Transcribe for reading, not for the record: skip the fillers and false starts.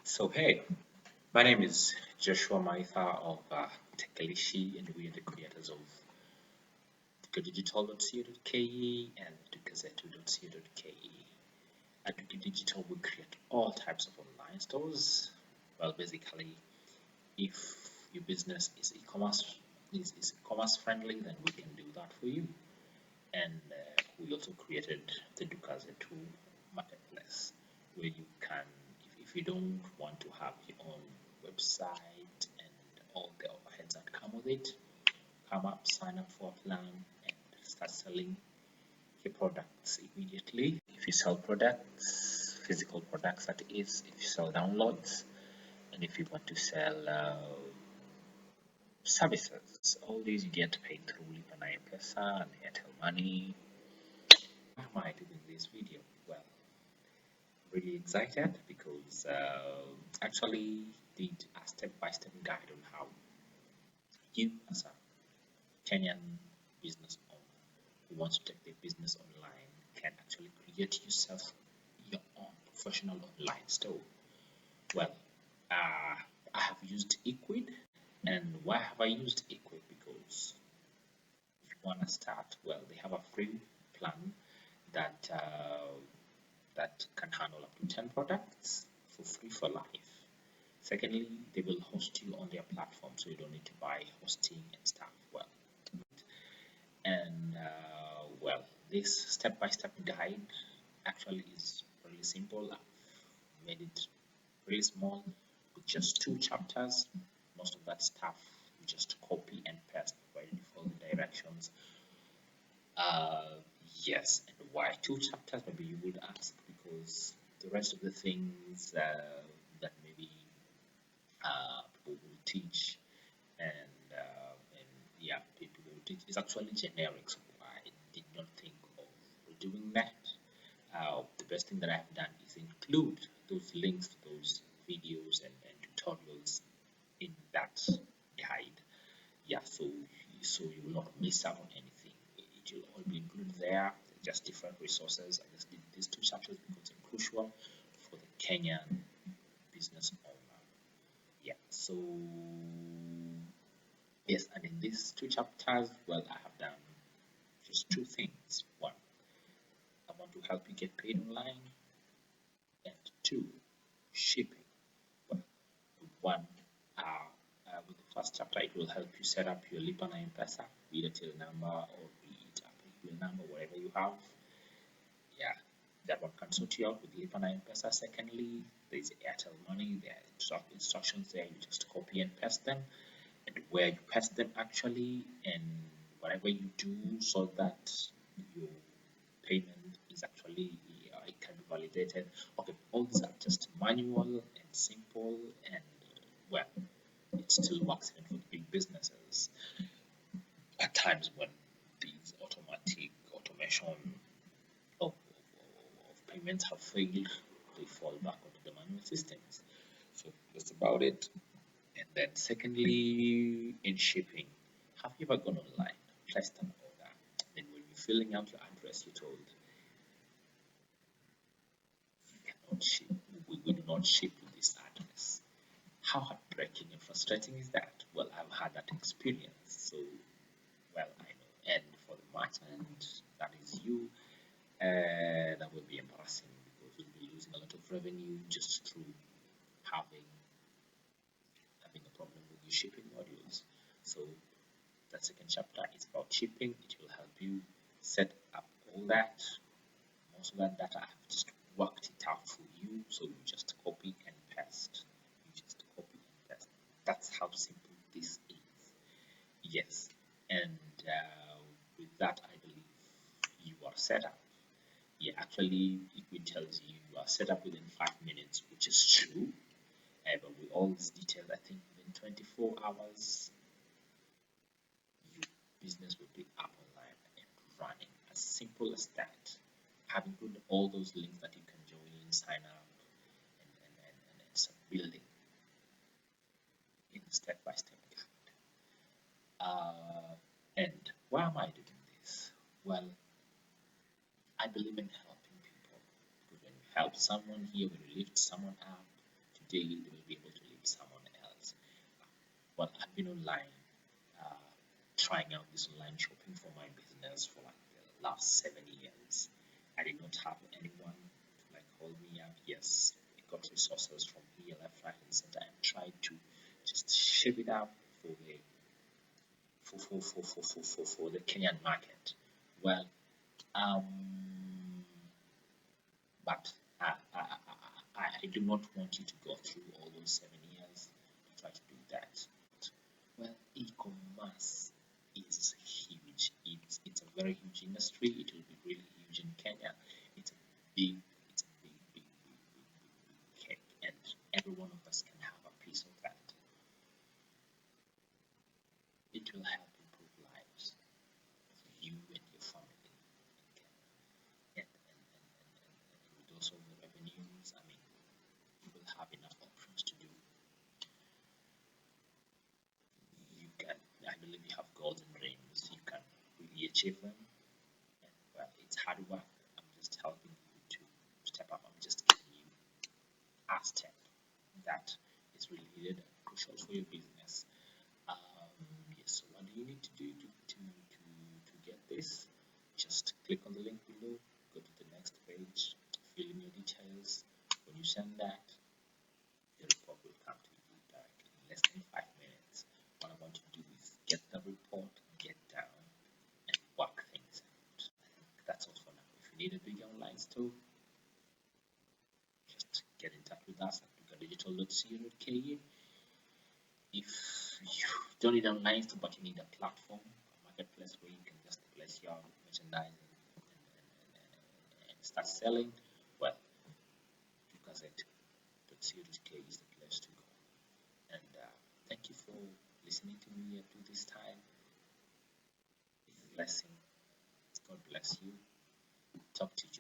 So hey, my name is Joshua Maitha of Tekilishi, and we are the creators of dukadigital.co.ke and dukazetu.co.ke. At Duka Digital, we create all types of online stores. Well, basically, if your business is e-commerce friendly, then we can do that for you. And we also created the Dukazetu marketplace where you can, if you don't want to have your own website and all the overheads that come with it, come up, sign up for a plan, and start selling your products immediately. If you sell products, physical products that is, if you sell downloads, and if you want to sell services, all these you get paid through lipa mpesa and airtel money. Why am I doing this video? Well, really excited because actually did a step-by-step guide on how you as a Kenyan business owner who wants to take their business online can actually create yourself your own professional online store. Well, I have used Equid, and why have I used Equid? Because if you want to start, well, they have a free plan that that can handle up to 10 products for free for life. Secondly, they will host you on their platform, so you don't need to buy hosting and stuff. Well, and well, this step-by-step guide actually is really simple. I've made it really small with just 2 chapters. Most of that stuff you just copy and paste by default directions. Uh, yes, and why 2 chapters? Maybe you would ask, because the rest of the things that maybe people will teach and yeah, people will teach is actually generic. So I did not think of doing that. The best thing that I've done is include those links to those videos and tutorials in that guide. Yeah, so you will not miss out on anything. It will all be included there. Just different resources. I just did these 2 chapters because it's crucial for the Kenyan business owner. Yeah, so yes, and in these 2 chapters, well, I have done just 2 things. One, I want to help you get paid online, and two, shipping. Well, one, with the first chapter, it will help you set up your lipa mpesa, be it a till number or be it a paybill number, whatever you have. Yeah, that one can sort you out with lipa mpesa. Secondly, there's airtel money. There are instructions there. You just copy and paste them, and where you paste them actually, and whatever you do so that your payment is actually it can be validated. Okay, all these are just manual and simple, and well, it still works even for big businesses. At times when these automatic automation of payments have failed, they fall back onto the manual systems. So that's about it. And then secondly, in shipping, have you ever gone online, placed an order, and when you're filling out your address, you're told you cannot ship, we do not ship to this address? How heartbreaking and frustrating is that? Well, I've had that experience, so well, I know. And for the merchant, that is you, that will be embarrassing because you'll be losing a lot of revenue just through having a problem with your shipping modules. So that second chapter is about shipping. It will help you set up all that. Most of that data I've just worked it out for you, so you just copy and paste. You just copy and paste. That's how simple this is. Yes, and with that, I believe you are set up. Yeah, actually, it tells you you are set up within 5 minutes, which is true. But with all this detail, I think within 24 hours, your business will be up online and running. As simple as that. I've included all those links that you can join, sign up, and start building in step-by-step guide. And why am I doing this? Well, I believe in helping people. Because when you help someone here, when you lift someone up to they will be able to leave someone else. Well, I've been online uh, trying out this online shopping for my business for like the last 7 years. I did not have anyone to like hold me up. Yes, I got resources from here, left, right, and center, and tried to just shape it up for the for the Kenyan market. Well, um, but I do not want you to go through all those 7 years to try to do that. Well, e-commerce is huge. It's a very huge industry. It will be really huge in Kenya. It's a big, it's a big cake, and every one of us can have a piece of that. It will help improve lives for you and your family in Kenya. And with those of the revenues, I mean, you will have enough options to do. You can, I believe you have goals and dreams. You can really achieve them. And well, it's hard work. I'm just helping you to step up. I'm just giving you a step that is really needed and crucial for your business. Yes, so what do you need to do to get this? Just click on the link below, go to the next page, fill in your details. When you send that, the report will come to you directly in less than 5 minutes. What I want you to do is get the report, get down, and work things out. I think that's all for now. If you need a big online store, just get in touch with us at digital.co.ke. If you don't need an online store but you need a platform, a marketplace where you can just place your merchandise and start selling, well, Tekilishi is the place to go. And thank you for listening to me up to this time. It's a blessing. God bless you. Talk to you.